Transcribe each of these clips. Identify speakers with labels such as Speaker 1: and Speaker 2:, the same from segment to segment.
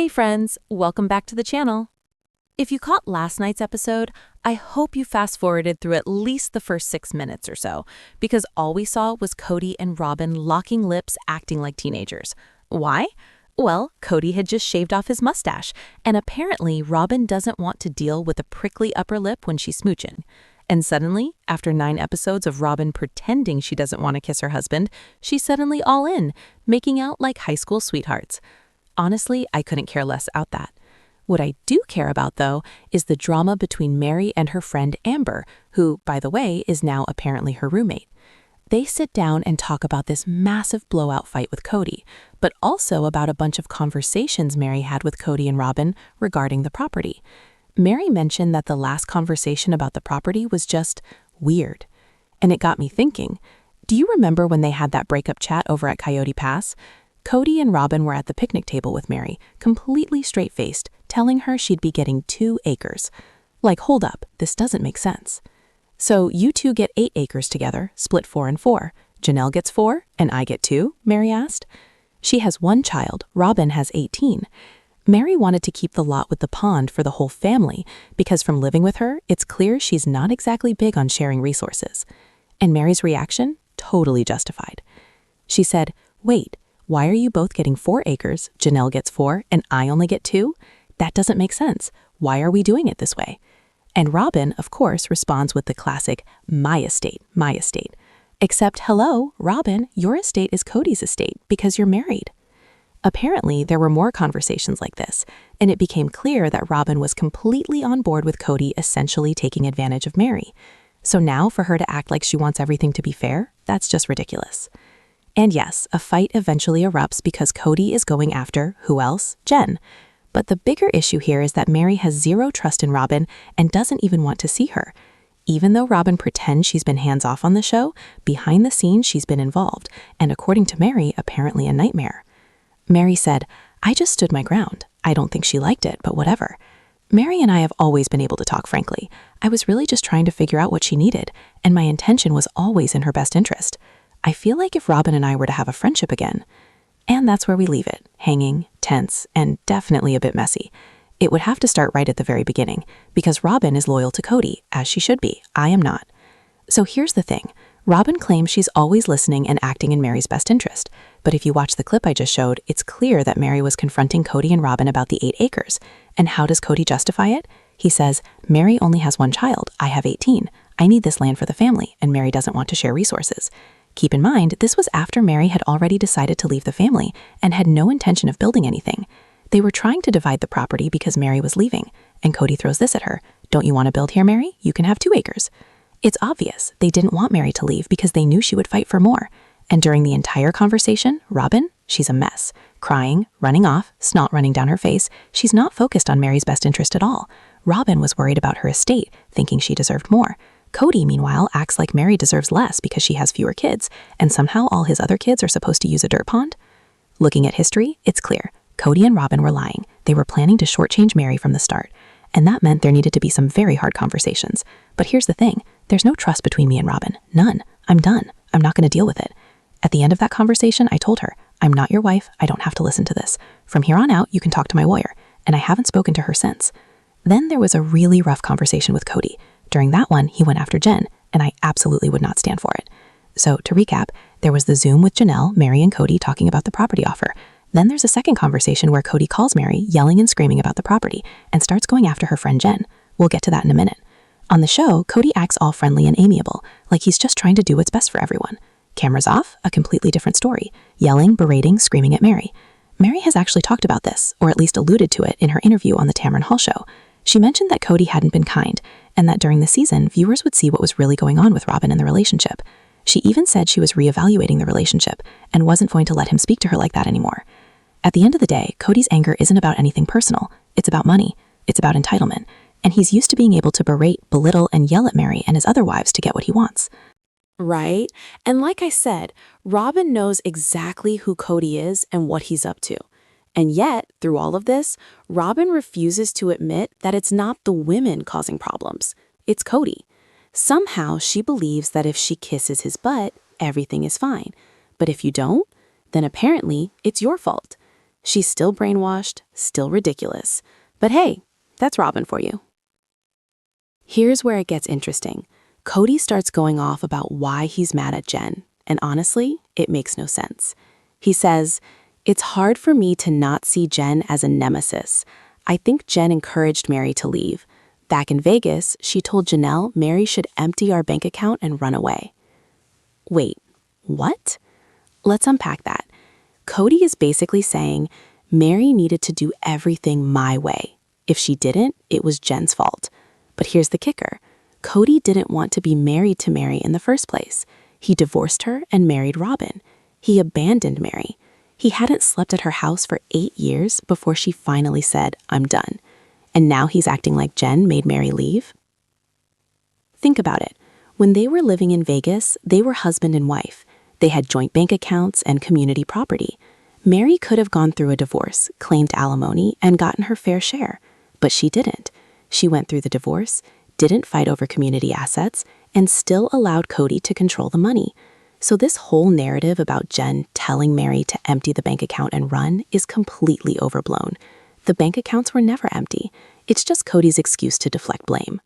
Speaker 1: Hey friends, welcome back to the channel. If you caught last night's episode, I hope you fast-forwarded through at least the first 6 minutes or so, because all we saw was Kody and Robyn locking lips, acting like teenagers. Why? Well, Kody had just shaved off his mustache, and apparently Robyn doesn't want to deal with a prickly upper lip when she's smooching. And suddenly, after 9 episodes of Robyn pretending she doesn't want to kiss her husband, she's suddenly all in, making out like high school sweethearts. Honestly, I couldn't care less about that. What I do care about, though, is the drama between Meri and her friend Amber, who, by the way, is now apparently her roommate. They sit down and talk about this massive blowout fight with Kody, but also about a bunch of conversations Meri had with Cody and Robyn regarding the property. Meri mentioned that the last conversation about the property was just weird. And it got me thinking, do you remember when they had that breakup chat over at Coyote Pass? Kody and Robyn were at the picnic table with Meri, completely straight-faced, telling her she'd be getting 2 acres. Like, hold up, this doesn't make sense. So you two get 8 acres together, split 4 and 4. Janelle gets 4, and I get 2, Meri asked. She has 1 child, Robyn has 18. Meri wanted to keep the lot with the pond for the whole family, because from living with her, it's clear she's not exactly big on sharing resources. And Meri's reaction? Totally justified. She said, wait, why are you both getting 4 acres, Janelle gets 4, and I only get 2? That doesn't make sense. Why are we doing it this way? And Robyn, of course, responds with the classic, my estate, my estate. Except, hello, Robyn, your estate is Kody's estate because you're married. Apparently, there were more conversations like this, and it became clear that Robyn was completely on board with Kody essentially taking advantage of Meri. So now for her to act like she wants everything to be fair, that's just ridiculous. And yes, a fight eventually erupts because Kody is going after, who else? Jen. But the bigger issue here is that Meri has 0 trust in Robyn and doesn't even want to see her. Even though Robyn pretends she's been hands-off on the show, behind the scenes she's been involved, and according to Meri, apparently a nightmare. Meri said, I just stood my ground. I don't think she liked it, but whatever. Meri and I have always been able to talk frankly. I was really just trying to figure out what she needed, and my intention was always in her best interest. I feel like if Robyn and I were to have a friendship again. And that's where we leave it, hanging, tense, and definitely a bit messy. It would have to start right at the very beginning, because Robyn is loyal to Kody, as she should be. I am not. So here's the thing. Robyn claims she's always listening and acting in Meri's best interest. But if you watch the clip I just showed, it's clear that Meri was confronting Kody and Robyn about the 8 acres. And how does Kody justify it? He says, Meri only has 1 child. I have 18. I need this land for the family, and Meri doesn't want to share resources. Keep in mind, this was after Meri had already decided to leave the family and had no intention of building anything. They were trying to divide the property because Meri was leaving, and Kody throws this at her. Don't you want to build here, Meri? You can have 2 acres. It's obvious they didn't want Meri to leave because they knew she would fight for more. And during the entire conversation, Robyn, she's a mess. Crying, running off, snot running down her face. She's not focused on Meri's best interest at all. Robyn was worried about her estate, thinking she deserved more. Kody, meanwhile, acts like Meri deserves less because she has fewer kids, and somehow all his other kids are supposed to use a dirt pond? Looking at history, it's clear. Kody and Robyn were lying. They were planning to shortchange Meri from the start. And that meant there needed to be some very hard conversations. But here's the thing. There's no trust between me and Robyn. None. I'm done. I'm not going to deal with it. At the end of that conversation, I told her, I'm not your wife. I don't have to listen to this. From here on out, you can talk to my lawyer. And I haven't spoken to her since. Then there was a really rough conversation with Kody. During that one, he went after Jen, and I absolutely would not stand for it. So, to recap, there was the Zoom with Janelle, Meri, and Kody talking about the property offer. Then there's a second conversation where Kody calls Meri, yelling and screaming about the property, and starts going after her friend Jen. We'll get to that in a minute. On the show, Kody acts all friendly and amiable, like he's just trying to do what's best for everyone. Cameras off, a completely different story. Yelling, berating, screaming at Meri. Meri has actually talked about this, or at least alluded to it in her interview on the Tamron Hall show. She mentioned that Kody hadn't been kind, and that during the season, viewers would see what was really going on with Robyn and the relationship. She even said she was reevaluating the relationship and wasn't going to let him speak to her like that anymore. At the end of the day, Kody's anger isn't about anything personal. It's about money. It's about entitlement. And he's used to being able to berate, belittle, and yell at Meri and his other wives to get what he wants. Right? And like I said, Robyn knows exactly who Kody is and what he's up to. And yet, through all of this, Robyn refuses to admit that it's not the women causing problems. It's Kody. Somehow, she believes that if she kisses his butt, everything is fine. But if you don't, then apparently it's your fault. She's still brainwashed, still ridiculous. But hey, that's Robyn for you. Here's where it gets interesting. Kody starts going off about why he's mad at Jen, and honestly, it makes no sense. He says, "It's hard for me to not see Jen as a nemesis. I think Jen encouraged Meri to leave. Back in Vegas, she told Janelle Meri should empty our bank account and run away." Wait, what? Let's unpack that. Kody is basically saying Meri needed to do everything my way. If she didn't, it was Jen's fault. But here's the kicker. Kody didn't want to be married to Meri in the first place. He divorced her and married Robyn. He abandoned Meri. He hadn't slept at her house for 8 years before she finally said, "I'm done." And now he's acting like Jen made Meri leave? Think about it. When they were living in Vegas, they were husband and wife. They had joint bank accounts and community property. Meri could have gone through a divorce, claimed alimony, and gotten her fair share. But she didn't. She went through the divorce, didn't fight over community assets, and still allowed Kody to control the money. So this whole narrative about Jen telling Meri to empty the bank account and run is completely overblown. The bank accounts were never empty. It's just Kody's excuse to deflect blame.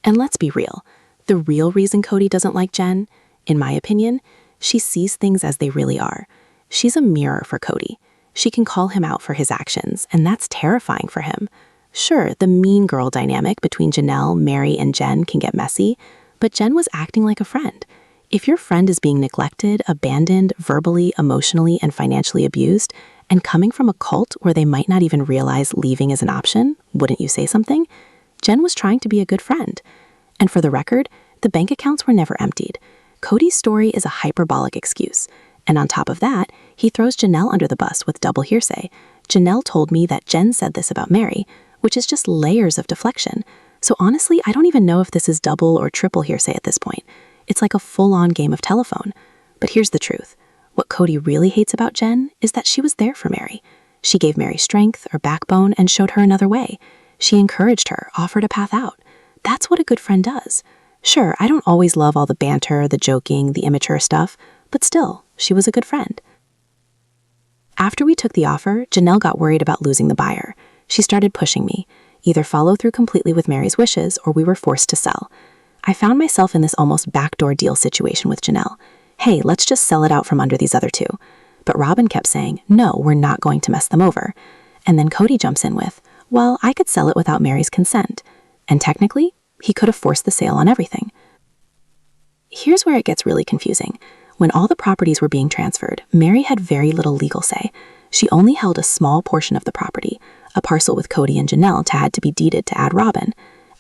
Speaker 1: And let's be real. The real reason Kody doesn't like Jen, in my opinion, she sees things as they really are. She's a mirror for Kody. She can call him out for his actions, and that's terrifying for him. Sure, the mean girl dynamic between Janelle, Meri, and Jen can get messy, but Jen was acting like a friend. If your friend is being neglected, abandoned, verbally, emotionally, and financially abused, and coming from a cult where they might not even realize leaving is an option, wouldn't you say something? Jen was trying to be a good friend. And for the record, the bank accounts were never emptied. Kody's story is a hyperbolic excuse. And on top of that, he throws Janelle under the bus with double hearsay. Janelle told me that Jen said this about Meri, which is just layers of deflection. So honestly, I don't even know if this is double or triple hearsay at this point. It's like a full-on game of telephone. But here's the truth. What Kody really hates about Jen is that she was there for Meri. She gave Meri strength or backbone and showed her another way. She encouraged her, offered a path out. That's what a good friend does. Sure, I don't always love all the banter, the joking, the immature stuff, but still, she was a good friend. After we took the offer, Janelle got worried about losing the buyer. She started pushing me, either follow through completely with Meri's wishes or we were forced to sell. I found myself in this almost backdoor deal situation with Janelle. Hey, let's just sell it out from under these other two. But Robyn kept saying, no, we're not going to mess them over. And then Kody jumps in with, well, I could sell it without Meri's consent. And technically, he could have forced the sale on everything. Here's where it gets really confusing. When all the properties were being transferred, Meri had very little legal say. She only held a small portion of the property, a parcel with Kody and Janelle had to be deeded to add Robyn.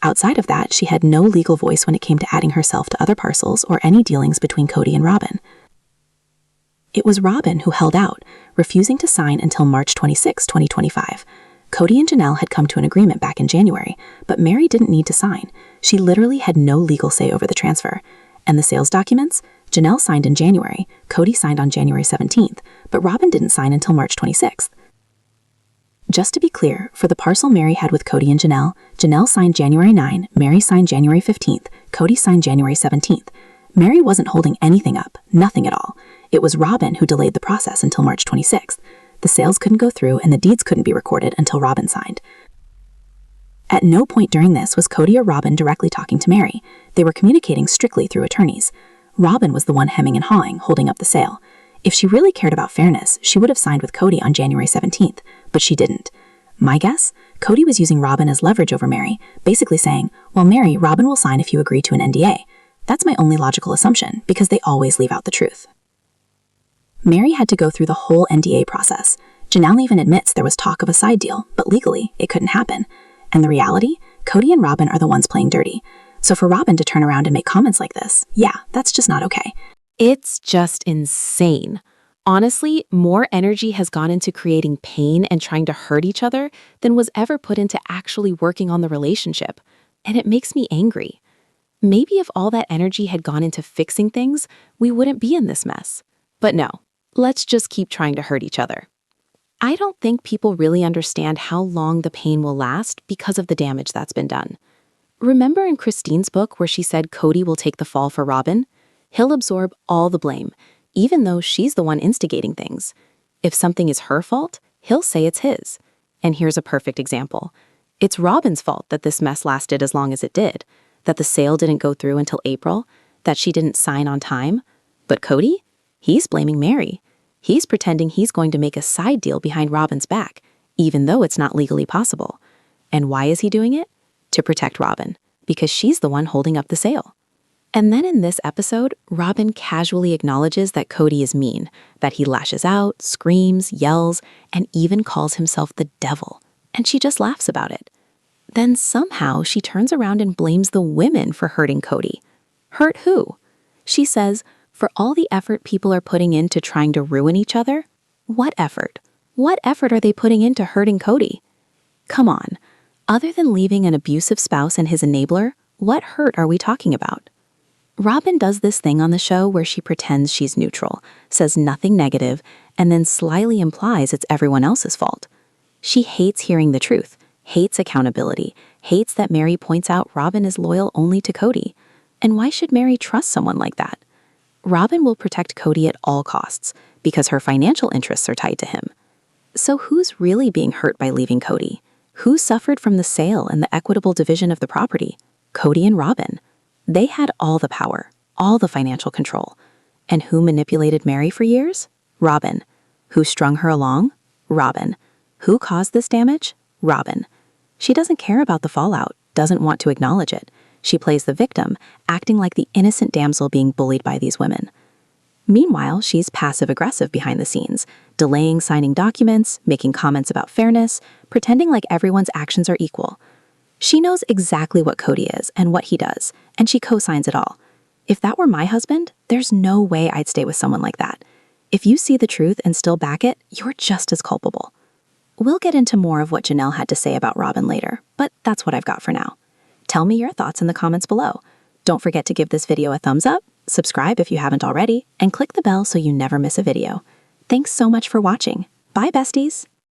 Speaker 1: Outside of that, she had no legal voice when it came to adding herself to other parcels or any dealings between Kody and Robyn. It was Robyn who held out, refusing to sign until March 26, 2025. Kody and Janelle had come to an agreement back in January, but Meri didn't need to sign. She literally had no legal say over the transfer. And the sales documents? Janelle signed in January, Kody signed on January 17th, but Robyn didn't sign until March 26th. Just to be clear, for the parcel Meri had with Kody and Janelle, Janelle signed January 9, Meri signed January 15th, Kody signed January 17th. Meri wasn't holding anything up, nothing at all. It was Robyn who delayed the process until March 26th. The sales couldn't go through and the deeds couldn't be recorded until Robyn signed. At no point during this was Kody or Robyn directly talking to Meri. They were communicating strictly through attorneys. Robyn was the one hemming and hawing, holding up the sale. If she really cared about fairness, she would have signed with Kody on January 17th, but she didn't. My guess? Kody was using Robyn as leverage over Meri, basically saying, well, Meri, Robyn will sign if you agree to an NDA. That's my only logical assumption, because they always leave out the truth. Meri had to go through the whole NDA process. Janelle even admits there was talk of a side deal, but legally, it couldn't happen. And the reality? Kody and Robyn are the ones playing dirty. So for Robyn to turn around and make comments like this, yeah, that's just not okay.
Speaker 2: It's just insane. Honestly, more energy has gone into creating pain and trying to hurt each other than was ever put into actually working on the relationship. And it makes me angry. Maybe if all that energy had gone into fixing things, we wouldn't be in this mess. But no, let's just keep trying to hurt each other. I don't think people really understand how long the pain will last because of the damage that's been done. Remember in Christine's book where she said Kody will take the fall for Robyn? He'll absorb all the blame, even though she's the one instigating things. If something is her fault, he'll say it's his. And here's a perfect example. It's Robyn's fault that this mess lasted as long as it did, that the sale didn't go through until April, that she didn't sign on time. But Kody? He's blaming Meri. He's pretending he's going to make a side deal behind Robyn's back, even though it's not legally possible. And why is he doing it? To protect Robyn, because she's the one holding up the sale. And then in this episode, Robyn casually acknowledges that Kody is mean, that he lashes out, screams, yells, and even calls himself the devil. And she just laughs about it. Then somehow she turns around and blames the women for hurting Kody. Hurt who? She says, for all the effort people are putting into trying to ruin each other? What effort? What effort are they putting into hurting Kody? Come on. Other than leaving an abusive spouse and his enabler, what hurt are we talking about? Robyn does this thing on the show where she pretends she's neutral, says nothing negative, and then slyly implies it's everyone else's fault. She hates hearing the truth, hates accountability, hates that Meri points out Robyn is loyal only to Kody. And why should Meri trust someone like that? Robyn will protect Kody at all costs because her financial interests are tied to him. So who's really being hurt by leaving Kody? Who suffered from the sale and the equitable division of the property? Kody and Robyn. They had all the power, all the financial control. And who manipulated Meri for years? Robyn. Who strung her along? Robyn. Who caused this damage? Robyn. She doesn't care about the fallout, doesn't want to acknowledge it. She plays the victim, acting like the innocent damsel being bullied by these women. Meanwhile, she's passive-aggressive behind the scenes, delaying signing documents, making comments about fairness, pretending like everyone's actions are equal. She knows exactly what Kody is and what he does, and she co-signs it all. If that were my husband, there's no way I'd stay with someone like that. If you see the truth and still back it, you're just as culpable. We'll get into more of what Janelle had to say about Robyn later, but that's what I've got for now. Tell me your thoughts in the comments below. Don't forget to give this video a thumbs up, subscribe if you haven't already, and click the bell so you never miss a video. Thanks so much for watching. Bye, besties!